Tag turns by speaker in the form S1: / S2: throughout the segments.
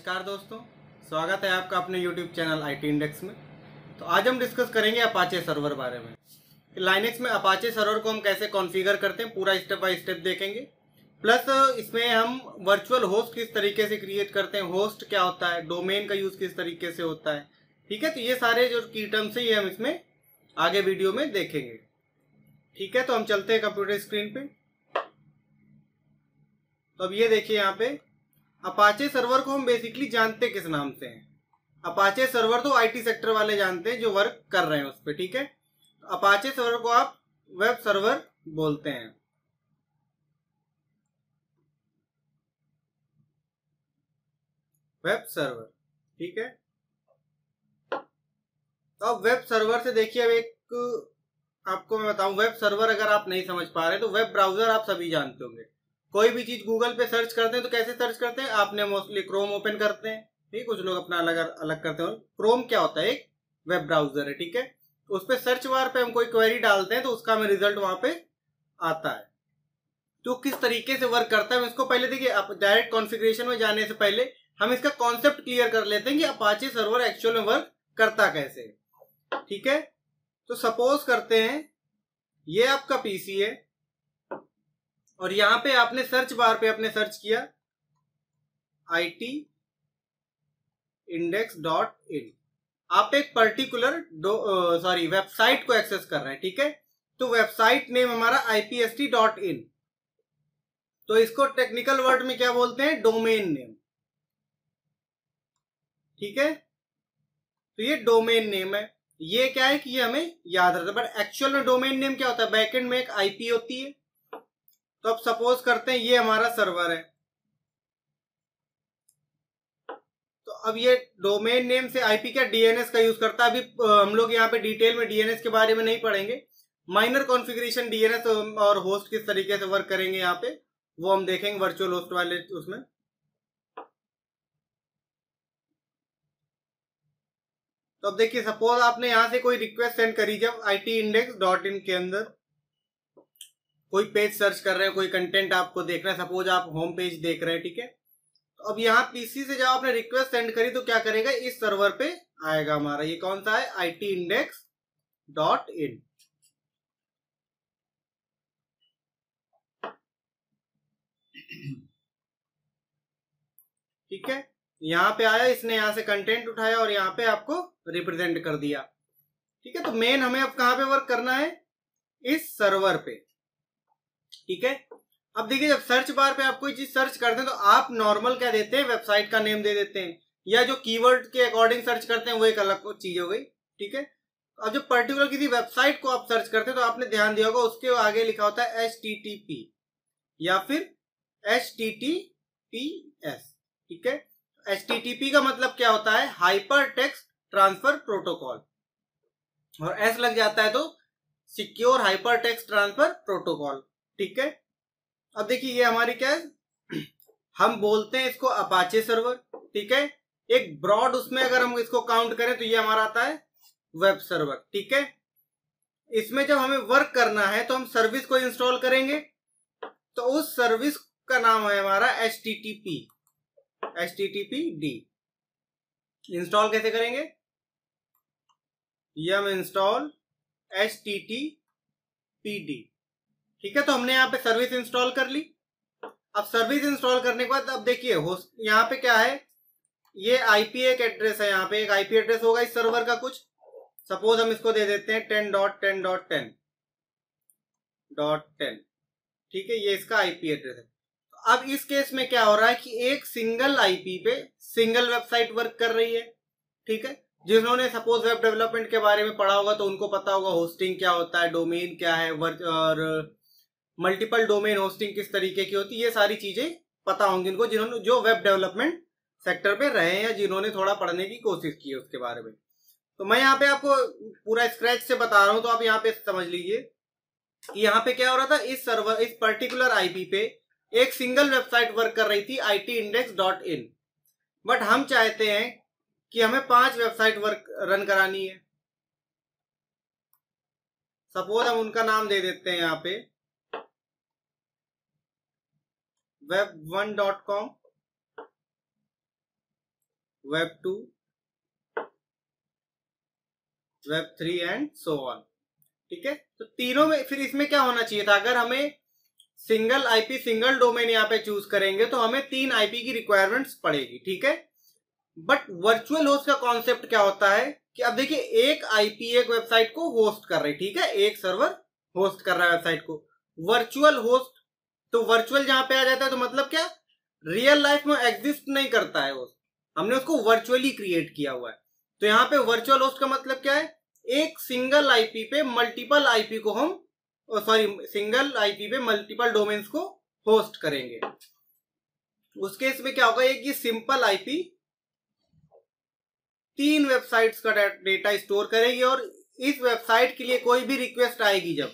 S1: नमस्कार दोस्तों, स्वागत है आपका अपने YouTube चैनल IT इंडेक्स में। तो आज हम डिस्कस करेंगे अपाचे सर्वर बारे में। लाइनेक्स में अपाचे सर्वर को हम कैसे कॉन्फ़िगर करते हैं, पूरा स्टेप बाय स्टेप देखेंगे। प्लस इसमें हम वर्चुअल होस्ट किस तरीके से क्रिएट करते हैं, होस्ट क्या होता है, डोमेन का यूज़ किस तरीके से होता है। ठीक है, तो ये सारे जो की टर्म्स है ये हम इसमें आगे वीडियो में देखेंगे। ठीक है, तो हम चलते हैं कंप्यूटर स्क्रीन पे। तो अब ये देखिए यहाँ पे अपाचे सर्वर को हम बेसिकली जानते किस नाम से हैं। अपाचे सर्वर तो आईटी सेक्टर वाले जानते हैं जो वर्क कर रहे हैं उस पर। ठीक है, तो अपाचे सर्वर को आप वेब सर्वर बोलते हैं। वेब सर्वर, ठीक है। तो अब वेब सर्वर से देखिए, अब एक आपको मैं बताऊं, वेब सर्वर अगर आप नहीं समझ पा रहे तो वेब ब्राउजर आप सभी जानते होंगे। कोई भी चीज गूगल पे सर्च करते हैं तो कैसे सर्च करते हैं, आपने मोस्टली क्रोम ओपन करते हैं। ठीक, कुछ लोग अपना अलग अलग करते हैं। क्रोम क्या होता है, एक वेब ब्राउजर है। ठीक है, तो उस पर सर्च बार पे हम कोई क्वेरी डालते हैं तो उसका हमें रिजल्ट वहां पे आता है। तो किस तरीके से वर्क करता है, इसको पहले देखिए, आप डायरेक्ट कॉन्फ़िगरेशन में जाने से पहले हम इसका कॉन्सेप्ट क्लियर कर लेते हैं कि अपाचे सर्वर एक्चुअल में वर्क करता कैसे। ठीक है, तो सपोज करते हैं ये आपका पीसी है और यहां पे आपने सर्च बार पे आपने सर्च किया itindex.in। आप एक पर्टिकुलर वेबसाइट को एक्सेस कर रहे हैं। ठीक है, तो वेबसाइट नेम हमारा ipst.in, तो इसको टेक्निकल वर्ड में क्या बोलते हैं, डोमेन नेम। ठीक है, तो ये डोमेन नेम है। ये क्या है कि ये हमें याद रहता है, बट एक्चुअल में डोमेन नेम क्या होता है, बैकएंड में एक आईपी होती है। तो अब सपोज करते हैं ये हमारा सर्वर है, तो अब ये डोमेन नेम से आईपी क्या डीएनएस का यूज करता है। अभी हम लोग यहाँ पे डिटेल में डीएनएस के बारे में नहीं पढ़ेंगे। माइनर कॉन्फ़िगरेशन डीएनएस और होस्ट किस तरीके से वर्क करेंगे यहाँ पे वो हम देखेंगे वर्चुअल होस्ट वाले उसमें। तो अब देखिए, सपोज आपने यहाँ से कोई रिक्वेस्ट सेंड करी, जब itindex.in के अंदर कोई पेज सर्च कर रहे हैं, कोई कंटेंट आपको देखना है, सपोज आप होम पेज देख रहे हैं। ठीक है, तो अब यहाँ पीसी से जब आपने रिक्वेस्ट सेंड करी तो क्या करेगा, इस सर्वर पे आएगा हमारा। ये कौन सा है, itindex.in। ठीक है, यहाँ पे आया, इसने यहाँ से कंटेंट उठाया और यहाँ पे आपको रिप्रेजेंट कर दिया। ठीक है, तो मेन हमें अब कहाँ पे वर्क करना है, इस सर्वर पे। ठीक है, अब देखिए, जब सर्च बार पे आप कोई चीज सर्च करते हैं तो आप नॉर्मल क्या देते हैं, वेबसाइट का नेम दे देते हैं, या जो कीवर्ड के अकॉर्डिंग सर्च करते हैं वो एक अलग चीज हो गई। ठीक है, अब जो पर्टिकुलर किसी वेबसाइट को आप सर्च करते हैं तो आपने ध्यान दिया होगा उसके आगे लिखा होता है HTTP या फिर HTTPS। ठीक है, HTTP का मतलब क्या होता है, हाइपर टेक्स्ट ट्रांसफर प्रोटोकॉल, और एस लग जाता है तो secure hyper text transfer protocol. ठीक है, अब देखिए ये हमारी क्या है, हम बोलते हैं इसको अपाचे सर्वर। ठीक है, एक ब्रॉड उसमें अगर हम इसको काउंट करें तो ये हमारा आता है वेब सर्वर। ठीक है, इसमें जब हमें वर्क करना है तो हम सर्विस को इंस्टॉल करेंगे, तो उस सर्विस का नाम है हमारा HTTPD। इंस्टॉल कैसे करेंगे, ये हम इंस्टॉल HTTPD। ठीक है, तो हमने यहाँ पे सर्विस इंस्टॉल कर ली। अब सर्विस इंस्टॉल करने के बाद अब देखिए होस्ट यहाँ पे क्या है, ये आईपी एक एड्रेस है, यहाँ पे एक आईपी एड्रेस होगा इस सर्वर का कुछ। सपोज हम इसको दे देते हैं 10.10.10.10। ठीक है, ये इसका आईपी एड्रेस है। तो अब इस केस में क्या हो रहा है कि एक सिंगल आईपी पे सिंगल वेबसाइट वर्क कर रही है। ठीक है, जिन्होंने सपोज वेब डेवलपमेंट के बारे में पढ़ा होगा तो उनको पता होगा होस्टिंग क्या होता है, डोमेन क्या है, और मल्टीपल डोमेन होस्टिंग किस तरीके की होती है, ये सारी चीजें पता होंगी इनको, जिन्होंने जो वेब डेवलपमेंट सेक्टर पे रहे हैं या जिन्होंने थोड़ा पढ़ने की कोशिश की है उसके बारे में। तो मैं यहाँ पे आपको पूरा स्क्रैच से बता रहा हूं, तो आप यहाँ पे समझ लीजिए कि यहाँ पे क्या हो रहा था, इस सर्वर इस पर्टिकुलर आईपी पे एक सिंगल वेबसाइट वर्क कर रही थी itindex.in, बट हम चाहते हैं कि हमें 5 वेबसाइट वर्क रन करानी है। सपोज हम उनका नाम दे देते हैं यहाँ पे web1.com, web 2, web 3 and so on. ठीक है, तो तीनों में फिर इसमें क्या होना चाहिए था, अगर हमें सिंगल आईपी सिंगल डोमेन यहाँ पे चूज करेंगे तो हमें 3 आईपी की रिक्वायरमेंट्स पड़ेगी। ठीक है, बट वर्चुअल होस्ट का कॉन्सेप्ट क्या होता है कि अब देखिए एक आईपी एक वेबसाइट को होस्ट कर रही, ठीक है, एक सर्वर होस्ट कर रहा है वेबसाइट को। वर्चुअल होस्ट, तो वर्चुअल जहां पे आ जाता है तो मतलब क्या, रियल लाइफ में एग्जिस्ट नहीं करता है होस्ट, हमने उसको वर्चुअली क्रिएट किया हुआ है। तो यहाँ पे वर्चुअल होस्ट का मतलब क्या है, एक सिंगल आईपी पे मल्टीपल आईपी को हम सिंगल आईपी पे मल्टीपल डोमेन्स को होस्ट करेंगे। उस केस में क्या होगा, एक ये सिंपल आईपी 3 वेबसाइट्स का डेटा स्टोर करेगी और इस वेबसाइट के लिए कोई भी रिक्वेस्ट आएगी जब,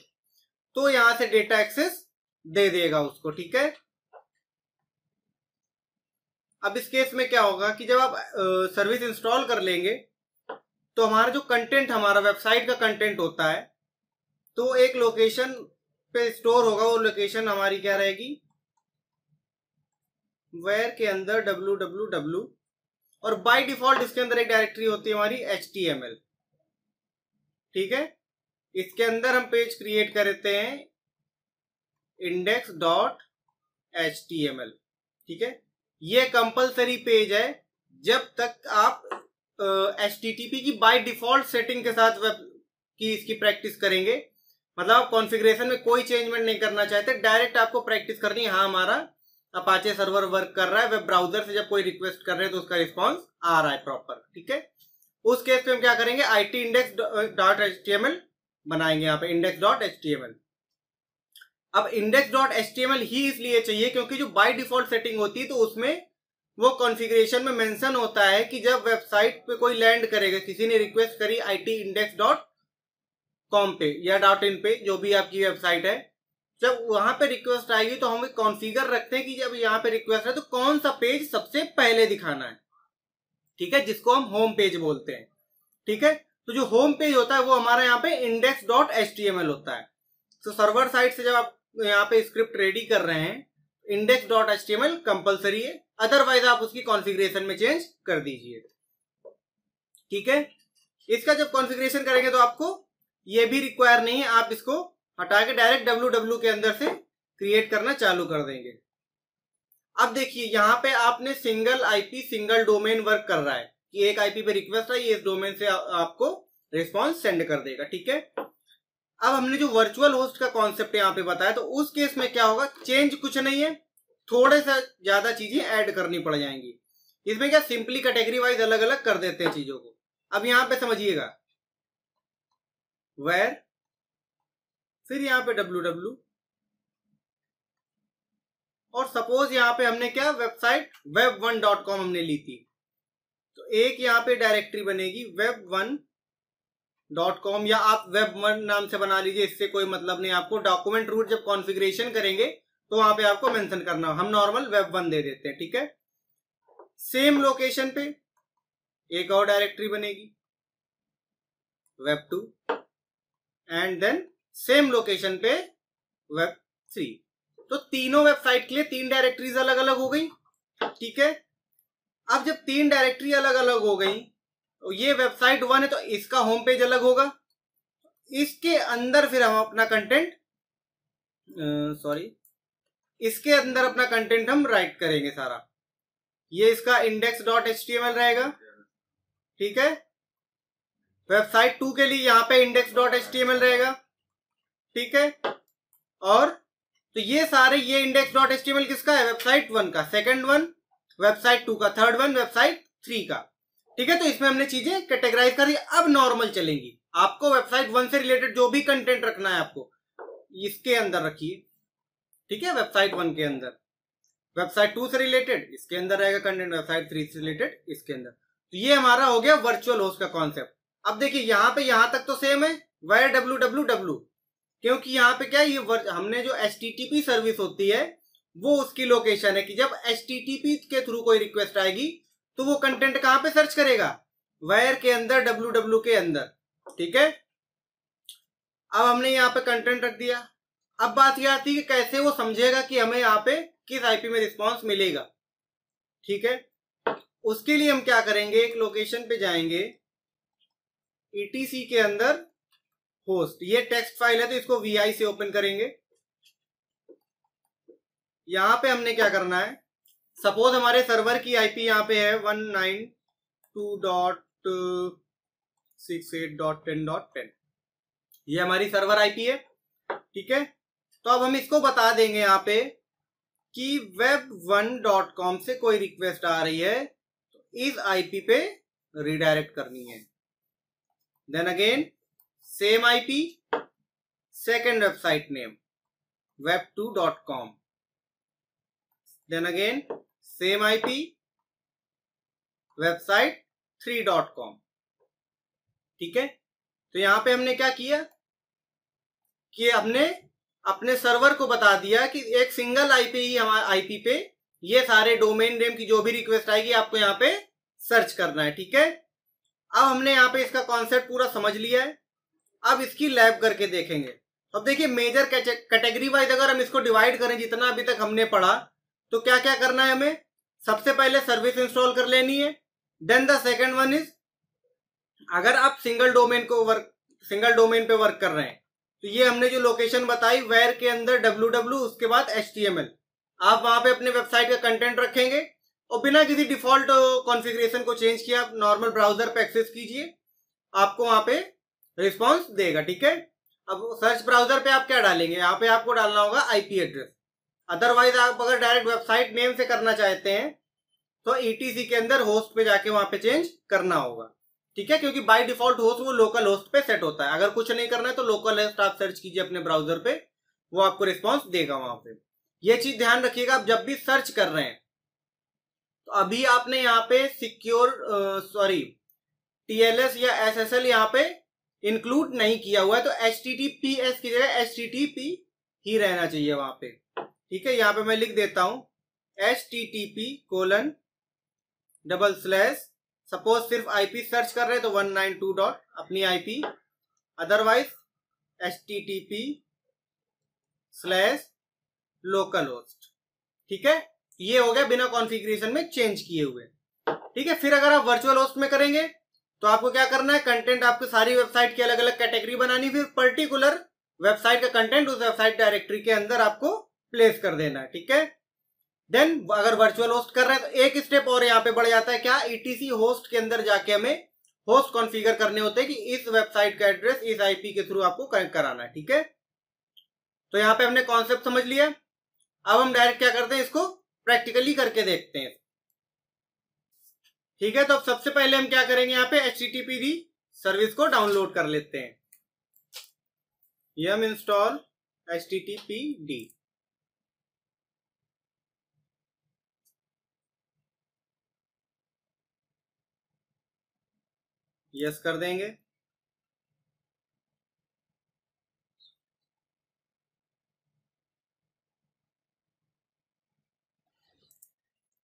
S1: तो यहां से डेटा एक्सेस दे देगा उसको। ठीक है, अब इस केस में क्या होगा कि जब आप सर्विस इंस्टॉल कर लेंगे तो हमारा जो कंटेंट, हमारा वेबसाइट का कंटेंट होता है, तो एक लोकेशन पे स्टोर होगा। वो लोकेशन हमारी क्या रहेगी, वेयर के अंदर www, और बाय डिफॉल्ट इसके अंदर एक डायरेक्टरी होती है हमारी HTML। ठीक है, इसके अंदर हम पेज क्रिएट करते हैं index.html। ठीक है, ये कंपलसरी पेज है जब तक आप HTTP की बाय डिफॉल्ट सेटिंग के साथ वेब की इसकी प्रैक्टिस करेंगे। मतलब आप कॉन्फ़िगरेशन में कोई चेंजमेंट नहीं करना चाहते, डायरेक्ट आपको प्रैक्टिस करनी है, हाँ हमारा अपाचे सर्वर वर्क कर रहा है, वेब ब्राउजर से जब कोई रिक्वेस्ट कर रहे हैं तो उसका रिस्पॉन्स आ रहा है प्रॉपर। ठीक है, उस केस पे हम क्या करेंगे, it-index.html बनाएंगे, यहाँ पे index.html। अब index.html ही इसलिए चाहिए क्योंकि जो बाय डिफॉल्ट सेटिंग होती है तो उसमें वो कॉन्फ़िगरेशन में मेंशन होता है कि जब वेबसाइट पे कोई लैंड करेगा, किसी ने रिक्वेस्ट करी it-index.com पे या .in पे, जो भी आपकी वेबसाइट है, जब वहां पे रिक्वेस्ट आएगी तो हम कॉन्फ़िगर रखते हैं कि जब यहाँ पे रिक्वेस्ट है तो कौन सा पेज सबसे पहले दिखाना है। ठीक है, जिसको हम होम पेज बोलते हैं। ठीक है, तो जो होम पेज होता है वो हमारा यहाँ पे index.html होता है। तो सर्वर साइड से जब आप यहाँ पे स्क्रिप्ट रेडी कर रहे हैं, index.html कंपलसरी है, अदरवाइज आप उसकी कॉन्फ़िगरेशन में चेंज कर दीजिए। ठीक है, इसका जब कॉन्फ़िगरेशन करेंगे तो आपको ये भी रिक्वायर नहीं है, आप इसको हटा के डायरेक्ट www के अंदर से क्रिएट करना चालू कर देंगे। अब देखिए यहाँ पे आपने single IP single domain work कर रहा है कि एक आईपी पे रिक्वेस्ट आई, इस डोमेन से आपको रिस्पॉन्स सेंड कर देगा। ठीक है, अब हमने जो वर्चुअल होस्ट का कॉन्सेप्ट यहाँ पे बताया, तो उस केस में क्या होगा, चेंज कुछ नहीं है, थोड़े सा ज्यादा चीजें ऐड करनी पड़ जाएंगी। इसमें क्या सिंपली कैटेगरी वाइज अलग अलग कर देते हैं चीजों को। अब यहाँ पे समझिएगा, वेयर, फिर यहाँ पे www, और सपोज यहाँ पे हमने क्या, वेबसाइट web1.com हमने ली थी, तो एक यहाँ पे डायरेक्टरी बनेगी web1.com, या आप web1 नाम से बना लीजिए, इससे कोई मतलब नहीं आपको। डॉक्यूमेंट रूट जब कॉन्फ़िगरेशन करेंगे तो वहां पे आपको मेंशन करना, हम नॉर्मल web1 दे देते हैं। ठीक है, सेम लोकेशन पे एक और डायरेक्टरी बनेगी web2, and then same location पे web3। तो तीनों वेबसाइट के लिए 3 डायरेक्टरीज अलग अलग हो गई। ठीक है, अब जब 3 डायरेक्टरी अलग अलग हो गई, तो ये वेबसाइट 1 है तो इसका होम पेज अलग होगा, इसके अंदर फिर हम अपना कंटेंट इसके अंदर अपना कंटेंट हम राइट करेंगे सारा। ये इसका index.html रहेगा। ठीक है, वेबसाइट 2 के लिए यहाँ पे index.html रहेगा। ठीक है, और तो ये सारे, ये index.html किसका है, वेबसाइट 1 का, सेकंड वन वेबसाइट 2 का, थर्ड वन वेबसाइट 3 का। ठीक है, तो इसमें हमने चीजें कैटेगराइज कर दी। अब नॉर्मल चलेंगी, आपको वेबसाइट 1 से रिलेटेड जो भी कंटेंट रखना है आपको इसके अंदर रखिए। ठीक है, वेबसाइट 1 के अंदर, वेबसाइट 2 से रिलेटेड इसके अंदर रहेगा कंटेंट, वेबसाइट 3 से रिलेटेड इसके अंदर। तो ये हमारा हो गया वर्चुअल होस्ट का कॉन्सेप्ट। अब देखिए यहाँ पे, यहां तक तो सेम है, वायर www, क्योंकि यहाँ पे क्या है, ये हमने जो HTTP सर्विस होती है वो उसकी लोकेशन है कि जब HTTP के थ्रू कोई रिक्वेस्ट आएगी तो वो कंटेंट कहां पे सर्च करेगा, वायर के अंदर, www के अंदर। ठीक है, अब हमने यहाँ पे कंटेंट रख दिया। अब बात यह आती है कि कैसे वो समझेगा कि हमें यहाँ पे किस आईपी में रिस्पॉन्स मिलेगा। ठीक है, उसके लिए हम क्या करेंगे, एक लोकेशन पे जाएंगे, ETC के अंदर होस्ट, ये टेक्स्ट फाइल है तो इसको VI से ओपन करेंगे। यहां पे हमने क्या करना है, सपोज हमारे सर्वर की आईपी यहाँ पे है 192.68.10.10, ये हमारी सर्वर आईपी है, ठीक है। तो अब हम इसको बता देंगे यहाँ पे कि web1.com से कोई रिक्वेस्ट आ रही है तो इस आईपी पे रिडायरेक्ट करनी है। Then again same IP, second website name web2.com, then again same IP, website 3.com, ठीक है। तो यहां पे हमने क्या किया कि हमने अपने सर्वर को बता दिया कि एक सिंगल आईपी ही हमारे आईपी पे ये सारे डोमेन नेम की जो भी रिक्वेस्ट आएगी आपको यहाँ पे सर्च करना है, ठीक है। अब हमने यहाँ पे इसका कॉन्सेप्ट पूरा समझ लिया है, अब इसकी लैब करके देखेंगे। अब देखिए मेजर कैटेगरी वाइज अगर हम इसको डिवाइड करें जितना अभी तक हमने पढ़ा, तो क्या क्या करना है हमें, सबसे पहले सर्विस इंस्टॉल कर लेनी है। Then the second one is, अगर आप सिंगल डोमेन पे वर्क कर रहे हैं तो ये हमने जो लोकेशन बताई वेयर के अंदर www, उसके बाद HTML, आप वहां पे अपने वेबसाइट का कंटेंट रखेंगे और बिना किसी डिफॉल्ट कॉन्फ़िगरेशन को चेंज किए आप नॉर्मल ब्राउजर पे एक्सेस कीजिए, आपको वहां पे रिस्पॉन्स देगा, ठीक है। अब सर्च ब्राउजर पे आप क्या डालेंगे, यहाँ पे आपको डालना होगा आईपी एड्रेस। अदरवाइज आप अगर डायरेक्ट वेबसाइट नेम से करना चाहते हैं तो ETC के अंदर होस्ट पे जाके वहां पे चेंज करना होगा, ठीक है, क्योंकि बाय डिफॉल्ट होस्ट वो लोकल होस्ट पे सेट होता है। अगर कुछ नहीं करना है तो लोकल होस्ट आप सर्च कीजिए अपने ब्राउजर पे, वो आपको रिस्पॉन्स देगा वहां पे। ये चीज ध्यान रखिएगा, आप जब भी सर्च कर रहे हैं तो अभी आपने यहाँ पे TLS या SSL यहाँ पे इंक्लूड नहीं किया हुआ है, तो HTTPS की जगह HTTP ही रहना चाहिए वहां पे, ठीक है। यहाँ पे मैं लिख देता हूं http:// सपोज सिर्फ आईपी सर्च कर रहे हैं तो 192 अपनी आईपी, अदरवाइज http/localhost, ठीक है। ये हो गया बिना कॉन्फ़िगरेशन में चेंज किए हुए, ठीक है। फिर अगर आप वर्चुअल होस्ट में करेंगे तो आपको क्या करना है, कंटेंट आपको सारी वेबसाइट की अलग अलग कैटेगरी बनानी, फिर पर्टिकुलर वेबसाइट का कंटेंट उस वेबसाइट डायरेक्टरी के अंदर आपको प्लेस कर देना है, ठीक है। देन अगर वर्चुअल होस्ट कर रहे हैं तो एक स्टेप और यहाँ पे बढ़ जाता है, क्या, ETC होस्ट के अंदर जाके हमें होस्ट कॉन्फ़िगर करने होते हैं कि इस वेबसाइट का एड्रेस इस आईपी के थ्रू आपको कनेक्ट कराना है, ठीक है। तो यहाँ पे हमने कॉन्सेप्ट समझ लिया, अब हम डायरेक्ट क्या करते हैं, इसको प्रैक्टिकली करके देखते हैं, ठीक है। तो अब सबसे पहले हम क्या करेंगे, यहाँ पे HTTPD सर्विस को डाउनलोड कर लेते हैं, yum install HTTPD, यस कर देंगे।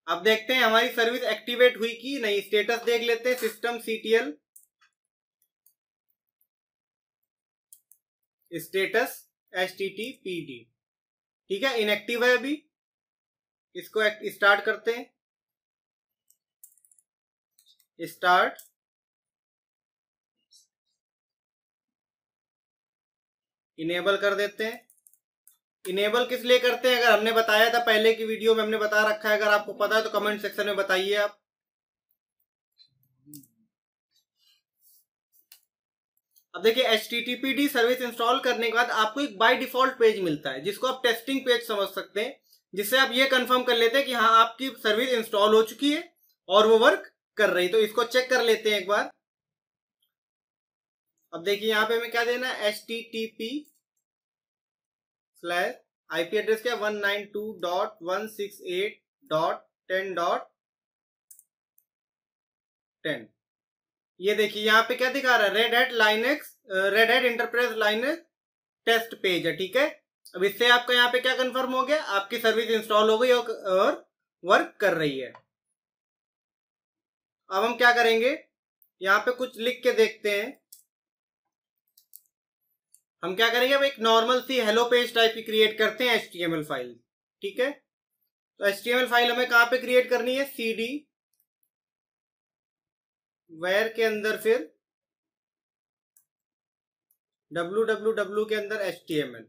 S1: अब देखते हैं हमारी सर्विस एक्टिवेट हुई कि नहीं, स्टेटस देख लेते हैं, सिस्टम CTL स्टेटस HTTPD, ठीक है, इनएक्टिव है अभी, इसको स्टार्ट करते हैं, स्टार्ट, इनेबल कर देते हैं। इनेबल किस लिए करते हैं, अगर हमने बताया था पहले की वीडियो में, हमने बता रखा है, अगर आपको पता है तो कमेंट सेक्शन में बताइए आप। अब देखिए HTTPD सर्विस इंस्टॉल करने के बाद आपको एक बाय डिफॉल्ट पेज मिलता है जिसको आप टेस्टिंग पेज समझ सकते हैं, जिससे आप ये कंफर्म कर लेते हैं कि हाँ आपकी सर्विस इंस्टॉल हो चुकी है और वो वर्क कर रही। तो इसको चेक कर लेते हैं एक बार। अब देखिए यहाँ पे हमें क्या देना है, HTTP/IP एड्रेस क्या, 192.168.10.10। ये देखिए यहाँ पे क्या दिखा रहा है, Red Hat Enterprise Linux test page है, ठीक है। अब इससे आपका यहाँ पे क्या कंफर्म हो गया, आपकी सर्विस इंस्टॉल हो गई और वर्क कर रही है। अब हम क्या करेंगे, यहाँ पे कुछ लिख के देखते हैं। हम क्या करेंगे, अब एक नॉर्मल सी हेलो पेज टाइप की क्रिएट करते हैं HTML फाइल, ठीक है। तो HTML फाइल हमें कहाँ पे क्रिएट करनी है, CD वेयर के अंदर फिर www के अंदर HTML।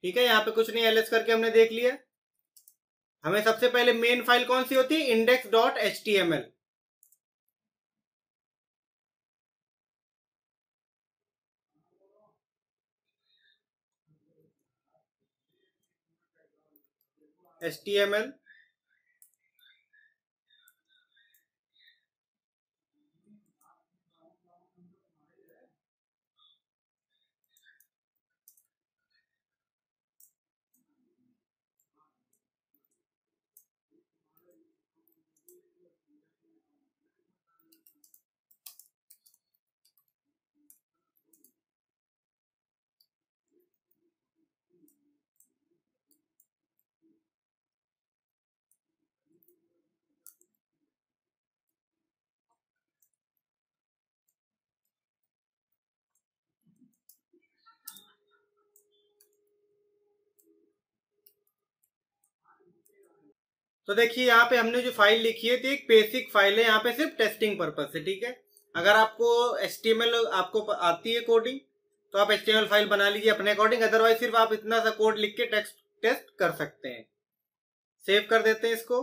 S1: ठीक है, यहाँ पे कुछ नहीं, एलएस करके हमने देख लिया। हमें सबसे पहले मेन फाइल कौन सी होती है, index.html। HTML तो देखिए यहाँ पे हमने जो फाइल लिखी है, तो एक बेसिक फाइल है, यहाँ पे सिर्फ टेस्टिंग पर्पज से। ठीक है, अगर आपको HTML आपको आती है कोडिंग, तो आप HTML फाइल बना लीजिए अपने अकॉर्डिंग, अदरवाइज सिर्फ आप इतना सा कोड लिख के टेस्ट कर सकते हैं। सेव कर देते हैं इसको।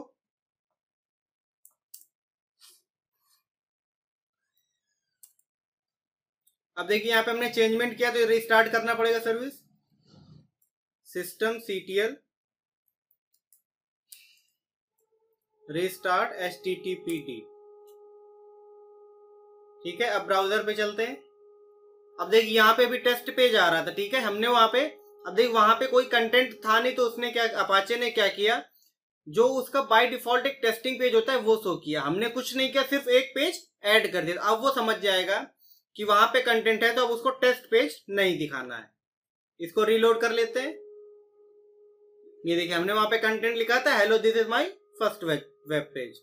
S1: अब देखिए यहाँ पे हमने चेंजमेंट किया, तो रिस्टार्ट करना पड़ेगा सर्विस, systemctl रिस्टार्ट httpd। ठीक है, अब ब्राउजर पे चलते हैं। अब देखिए यहाँ पे भी टेस्ट पेज आ रहा था। ठीक है, हमने वहां पे, अब देखिए वहां पे कोई कंटेंट था नहीं, तो उसने क्या, अपाचे ने क्या किया, जो उसका बाय डिफॉल्ट एक टेस्टिंग पेज होता है वो शो किया। हमने कुछ नहीं किया, सिर्फ एक पेज ऐड कर दिया। अब वो समझ जाएगा कि वहां पे कंटेंट है, तो अब उसको टेस्ट पेज नहीं दिखाना है। इसको रीलोड कर लेते हैं। ये देखिए हमने वहां पे कंटेंट लिखा था, hello this is my first web page.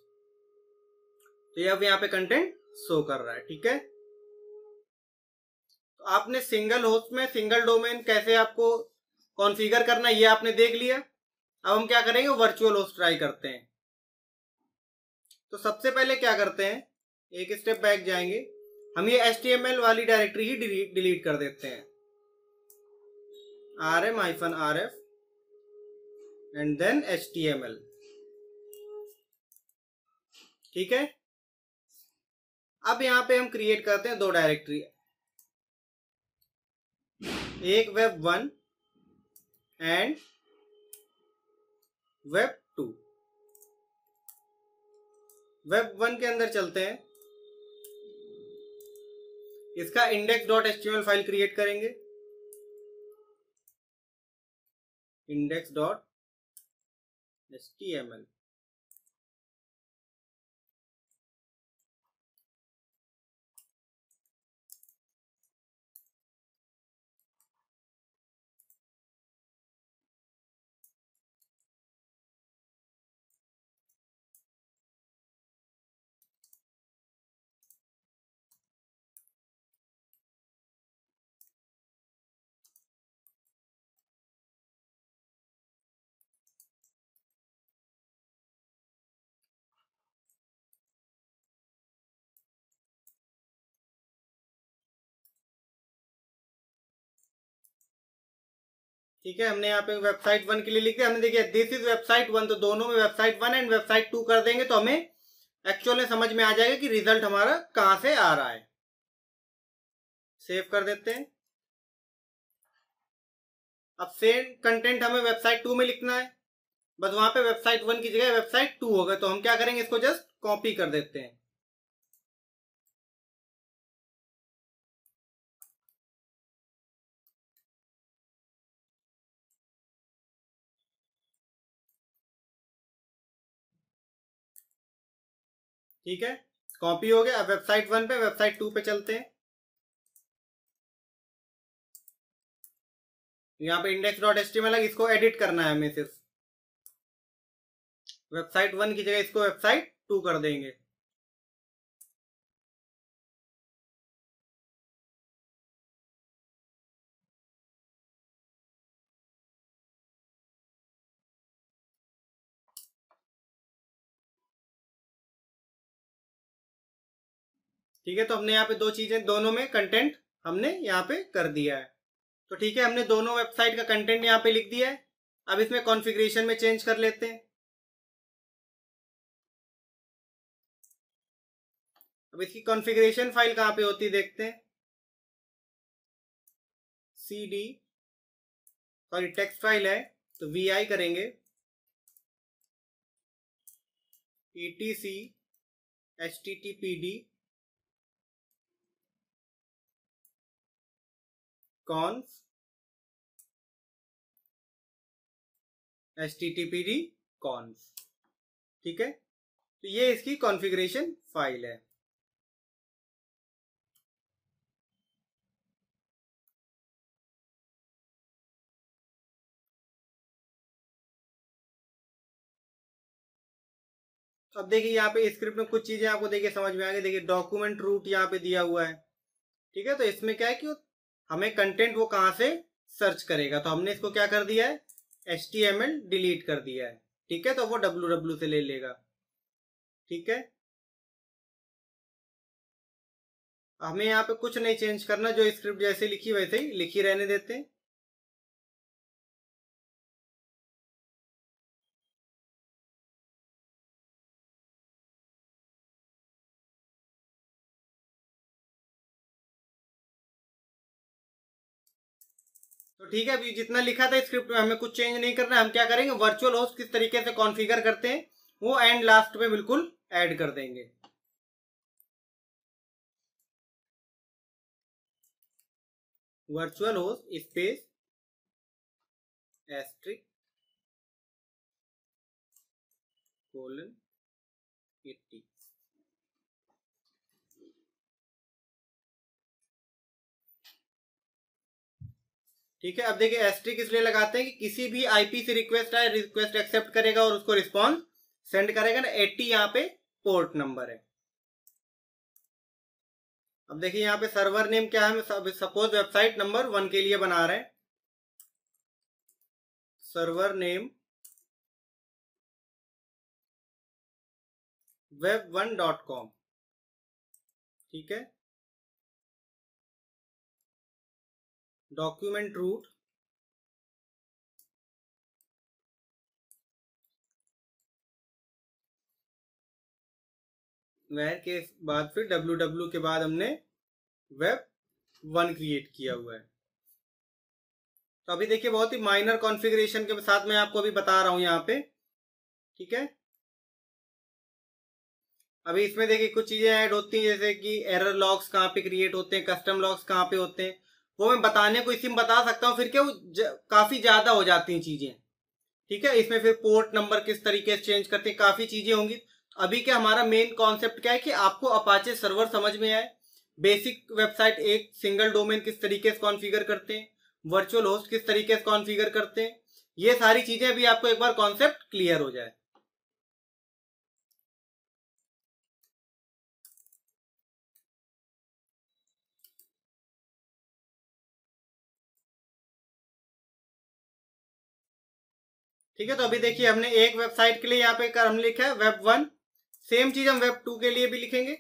S1: तो ये अब यहाँ पे कंटेंट शो कर रहा है। ठीक है, तो आपने सिंगल होस्ट में सिंगल डोमेन कैसे आपको कॉन्फ़िगर करना है, ये आपने देख लिया। अब हम क्या करेंगे, वर्चुअल होस्ट ट्राई करते हैं। तो सबसे पहले क्या करते हैं, एक स्टेप बैक जाएंगे, हम ये HTML वाली डायरेक्टरी ही डिलीट कर देते हैं, rm-rf एंड देन HTML। ठीक है, अब यहां पे हम क्रिएट करते हैं दो डायरेक्टरी, एक web1 एंड web2। web1 के अंदर चलते हैं, इसका index.html फाइल क्रिएट करेंगे, index.html। ठीक है, हमने यहाँ पे वेबसाइट 1 के लिए लिख दिया। हमने देखिए दिस इज वेबसाइट 1, तो दोनों में वेबसाइट 1 एंड वेबसाइट 2 कर देंगे, तो हमें एक्चुअल में समझ में आ जाएगा कि रिजल्ट हमारा कहां से आ रहा है। सेव कर देते हैं। अब सेम कंटेंट हमें वेबसाइट 2 में लिखना है, बस वहां पे वेबसाइट 1 की जगह वेबसाइट 2 होगा, तो हम क्या करेंगे, इसको जस्ट कॉपी कर देते हैं। ठीक है, कॉपी हो गया। अब वेबसाइट 1 पे वेबसाइट 2 पे चलते हैं। यहाँ पे index.html है, इसको एडिट करना है हमें सिर्फ, वेबसाइट 1 की जगह इसको वेबसाइट 2 कर देंगे। ठीक है, तो हमने यहाँ पे दो चीजें, दोनों में कंटेंट हमने यहाँ पे कर दिया है। तो ठीक है, हमने दोनों वेबसाइट का कंटेंट यहाँ पे लिख दिया है। अब इसमें कॉन्फ़िगरेशन में चेंज कर लेते हैं। अब इसकी कॉन्फ़िगरेशन फाइल कहाँ पे होती है देखते हैं। cd, सॉरी टेक्स्ट फाइल है तो vi करेंगे etc httpd conf httpd conf। ठीक है, तो ये इसकी कॉन्फ़िगरेशन फाइल है। अब देखिए यहाँ पे स्क्रिप्ट में कुछ चीजें आपको देखिए समझ में आ गई। देखिए डॉक्यूमेंट रूट यहाँ पे दिया हुआ है। ठीक है, तो इसमें क्या है कि हमें कंटेंट वो कहाँ से सर्च करेगा, तो हमने इसको क्या कर दिया है, HTML डिलीट कर दिया है। ठीक है, तो वो www से ले लेगा। ठीक है, हमें यहाँ पे कुछ नहीं चेंज करना, जो स्क्रिप्ट जैसे लिखी वैसे ही लिखी रहने देते हैं। तो ठीक है, अभी जितना लिखा था स्क्रिप्ट में हमें कुछ चेंज नहीं करना है। हम क्या करेंगे, वर्चुअल होस्ट किस तरीके से कॉन्फ़िगर करते हैं वो एंड लास्ट में बिल्कुल ऐड कर देंगे। Virtual host space asterisk colon 80। ठीक है, अब देखिए एस्ट्रिक इसलिए लगाते हैं कि किसी भी आईपी से रिक्वेस्ट आए, रिक्वेस्ट एक्सेप्ट करेगा और उसको रिस्पॉन्स सेंड करेगा ना। 80 यहाँ पे पोर्ट नंबर है। अब देखिए यहाँ पे सर्वर नेम क्या है, सपोज वेबसाइट नंबर 1 के लिए बना रहे हैं। Server name web1.com। ठीक है, डॉक्यूमेंट रूट वेर के बाद फिर www के बाद हमने web1 क्रिएट किया हुआ है। तो अभी देखिए बहुत ही माइनर कॉन्फ़िगरेशन के साथ मैं आपको अभी बता रहा हूं यहाँ पे। ठीक है, अभी इसमें देखिए कुछ चीजें ऐड होती हैं, जैसे कि एरर लॉग्स कहाँ पे क्रिएट होते हैं, कस्टम लॉग्स कहाँ पे होते हैं, वो मैं बताने को इसी में बता सकता हूँ। फिर क्या वो काफी ज्यादा हो जाती हैं चीजें। ठीक है, इसमें फिर पोर्ट नंबर किस तरीके से चेंज करते हैं, काफी चीजें होंगी। अभी क्या हमारा मेन कॉन्सेप्ट क्या है कि आपको अपाचे सर्वर समझ में आए, बेसिक वेबसाइट एक सिंगल डोमेन किस तरीके से कॉन्फ़िगर करते हैं, वर्चुअल होस्ट किस तरीके से कॉन्फ़िगर करते हैं, ये सारी चीजें भी आपको एक बार कॉन्सेप्ट क्लियर हो जाए। ठीक है, तो अभी देखिए हमने एक वेबसाइट के लिए यहाँ पे हमने लिखा है web1। सेम चीज हम web2 के लिए भी लिखेंगे।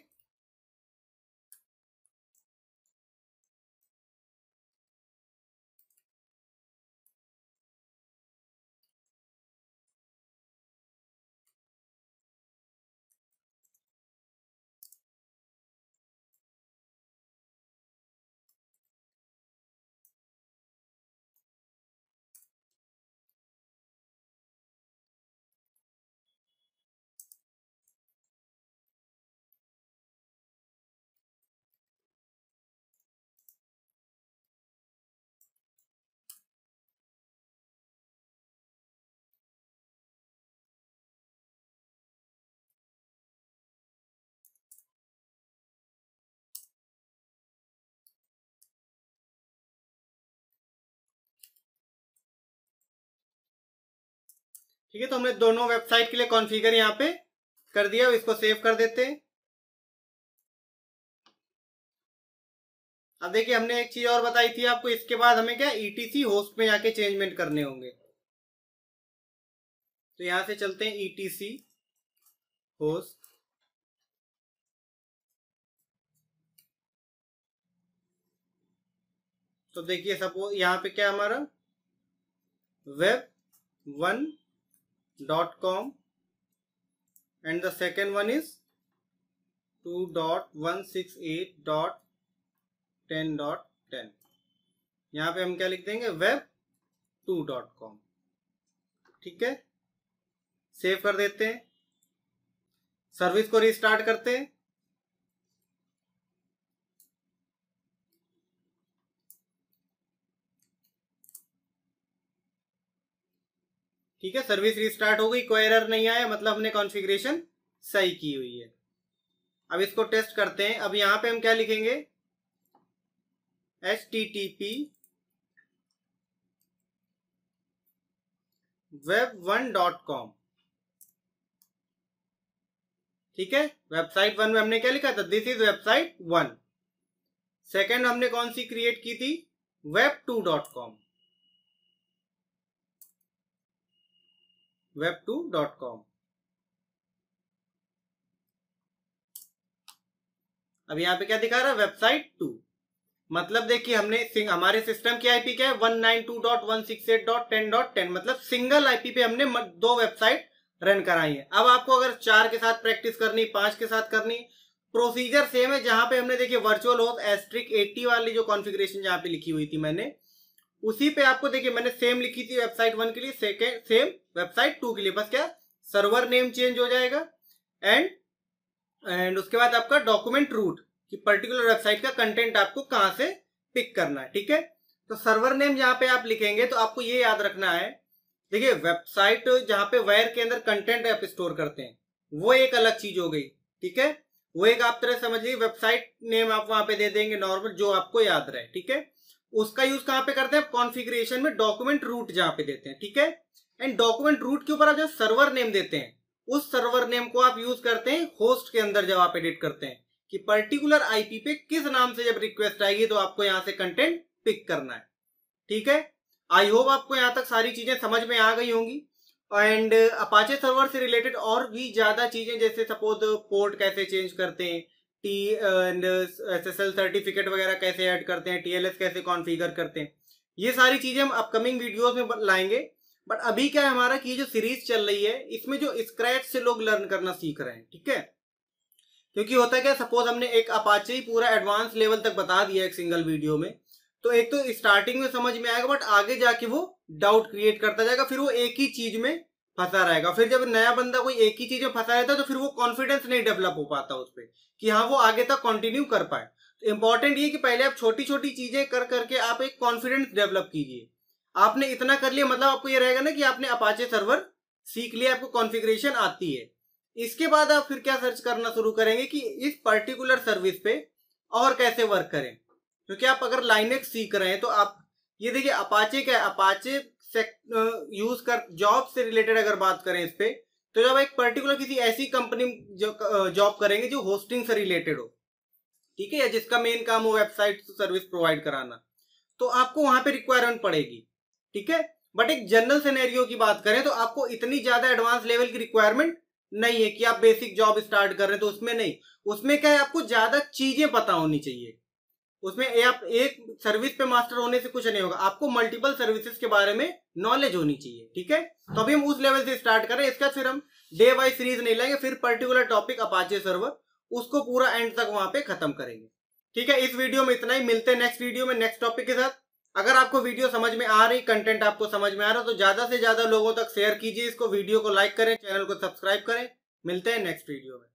S1: ठीक है, तो हमने दोनों वेबसाइट के लिए कॉन्फ़िगर यहाँ पे कर दिया। इसको सेव कर देते हैं। अब देखिए हमने एक चीज और बताई थी आपको, इसके बाद हमें क्या ETC होस्ट में जाके चेंजमेंट करने होंगे। तो यहां से चलते हैं ETC होस्ट। तो देखिए सपोज यहाँ पे क्या हमारा web1.com and the second one is 2.168.10.10। यहाँ पे हम क्या लिख देंगे web2.com। ठीक है, सेव कर देते हैं, सर्विस को रिस्टार्ट करते हैं। ठीक है, सर्विस रिस्टार्ट हो गई, कोई एरर नहीं आया, मतलब हमने कॉन्फ़िगरेशन सही की हुई है। अब इसको टेस्ट करते हैं। अब यहां पे हम क्या लिखेंगे http web1.com। ठीक है, वेबसाइट 1 में हमने क्या लिखा था, दिस इज वेबसाइट 1। सेकेंड हमने कौन सी क्रिएट की थी, web2.com। web2.com। अब यहां पे क्या दिखा रहा है, वेबसाइट 2। मतलब देखिए हमने हमारे सिस्टम की आईपी क्या है 192.168.10.10, मतलब सिंगल आईपी पे हमने 2 वेबसाइट रन कराई है। अब आपको अगर 4 के साथ प्रैक्टिस करनी, 5 के साथ करनी, प्रोसीजर सेम है। जहां पे हमने देखिए वर्चुअल होस्ट *80 वाली जो कॉन्फ़िगरेशन जहां पे लिखी हुई थी मैंने, उसी पे आपको देखिए मैंने सेम लिखी थी वेबसाइट 1 के लिए, सेकेंड सेम वेबसाइट 2 के लिए। बस क्या सर्वर नेम चेंज हो जाएगा एंड उसके बाद आपका डॉक्यूमेंट रूट कि पर्टिकुलर वेबसाइट का कंटेंट आपको कहां से पिक करना है। ठीक है, तो सर्वर नेम जहां पे आप लिखेंगे तो आपको ये याद रखना है, देखिए वेबसाइट जहां पे वेयर के अंदर कंटेंट आप स्टोर करते हैं वो एक अलग चीज हो गई। ठीक है, वो एक आप तरह समझ लीजिए वेबसाइट नेम आप वहां पे दे देंगे नॉर्मल जो आपको याद रहे। ठीक है, उसका यूज कहां पे करते हैं, कॉन्फ़िगरेशन में डॉक्यूमेंट रूट जहां पे देते हैं। ठीक है, एंड डॉक्यूमेंट रूट के ऊपर आप जो सर्वर नेम देते हैं उस सर्वर नेम को आप यूज करते हैं होस्ट के अंदर जब आप एडिट करते हैं कि पर्टिकुलर आईपी पे किस नाम से जब रिक्वेस्ट आएगी तो आपको यहां से कंटेंट पिक करना है। ठीक है, आई होप आपको यहां तक सारी चीजें समझ में आ गई होंगी। एंड अपाचे सर्वर से रिलेटेड और भी ज्यादा चीजें, जैसे सपोज पोर्ट कैसे चेंज करते हैं, टी एंड SSL सर्टिफिकेट वगैरह कैसे ऐड करते हैं, TLS कैसे कॉन्फ़िगर करते हैं, ये सारी चीजें हम अपकमिंग वीडियोस में लाएंगे। बट अभी क्या है हमारा कि जो सीरीज चल रही है इसमें जो स्क्रैच से लोग लर्न करना सीख रहे हैं। ठीक है, क्योंकि होता है क्या, सपोज हमने एक अपाचे ही पूरा एडवांस लेवल तक बता दिया एक सिंगल वीडियो में, तो एक तो स्टार्टिंग में समझ में आएगा बट आगे जाके वो डाउट क्रिएट करता जाएगा, फिर वो एक ही चीज में फंसा रहेगा। फिर जब नया बंदा कोई एक ही चीज में फंसा रहता है तो फिर वो कॉन्फिडेंस नहीं डेवलप हो पाता उस पर कि हाँ वो आगे तक कंटिन्यू कर पाए। तो इंपॉर्टेंट ये कि पहले आप छोटी छोटी चीजें कर करके आप एक कॉन्फिडेंस डेवलप कीजिए। आपने इतना कर लिया मतलब आपको ये रहेगा ना कि आपने अपाचे सर्वर सीख लिया, आपको कॉन्फ़िगरेशन आती है। इसके बाद आप फिर क्या सर्च करना शुरू करेंगे कि इस पर्टिकुलर सर्विस पे और कैसे वर्क करें। क्योंकि आप अगर लाइनेक्स सीख रहे हैं तो आप ये देखिए अपाचे क्या है, अपाचे यूज कर जॉब से रिलेटेड अगर बात करें इस पे, तो जब एक पर्टिकुलर किसी ऐसी कंपनी जॉब करेंगे जो होस्टिंग से रिलेटेड हो, ठीक है, या जिसका मेन काम हो वेबसाइट सर्विस प्रोवाइड कराना, तो आपको वहां पे रिक्वायरमेंट पड़ेगी। ठीक है, बट एक जनरल सिनेरियो की बात करें तो आपको इतनी ज्यादा एडवांस लेवल की रिक्वायरमेंट नहीं है कि आप बेसिक जॉब स्टार्ट कर रहे हैं, तो उसमें नहीं। उसमें क्या है, आपको ज्यादा चीजें पता होनी चाहिए। उसमें आप एक सर्विस पे मास्टर होने से कुछ नहीं होगा, आपको मल्टीपल सर्विसेज के बारे में नॉलेज होनी चाहिए। ठीक है, तो अभी हम उस लेवल से स्टार्ट करें, इसका फिर हम डे वाइज सीरीज नहीं लेंगे, फिर पर्टिकुलर टॉपिक अपाचे सर्वर उसको पूरा एंड तक वहां पे खत्म करेंगे। ठीक है, इस वीडियो में इतना ही, मिलते हैं नेक्स्ट वीडियो में नेक्स्ट टॉपिक के साथ। अगर आपको वीडियो समझ में आ रही, कंटेंट आपको समझ में आ रहा, तो ज्यादा से ज्यादा लोगों तक शेयर कीजिए इसको, वीडियो को लाइक करें, चैनल को सब्सक्राइब करें। मिलते हैं नेक्स्ट वीडियो में।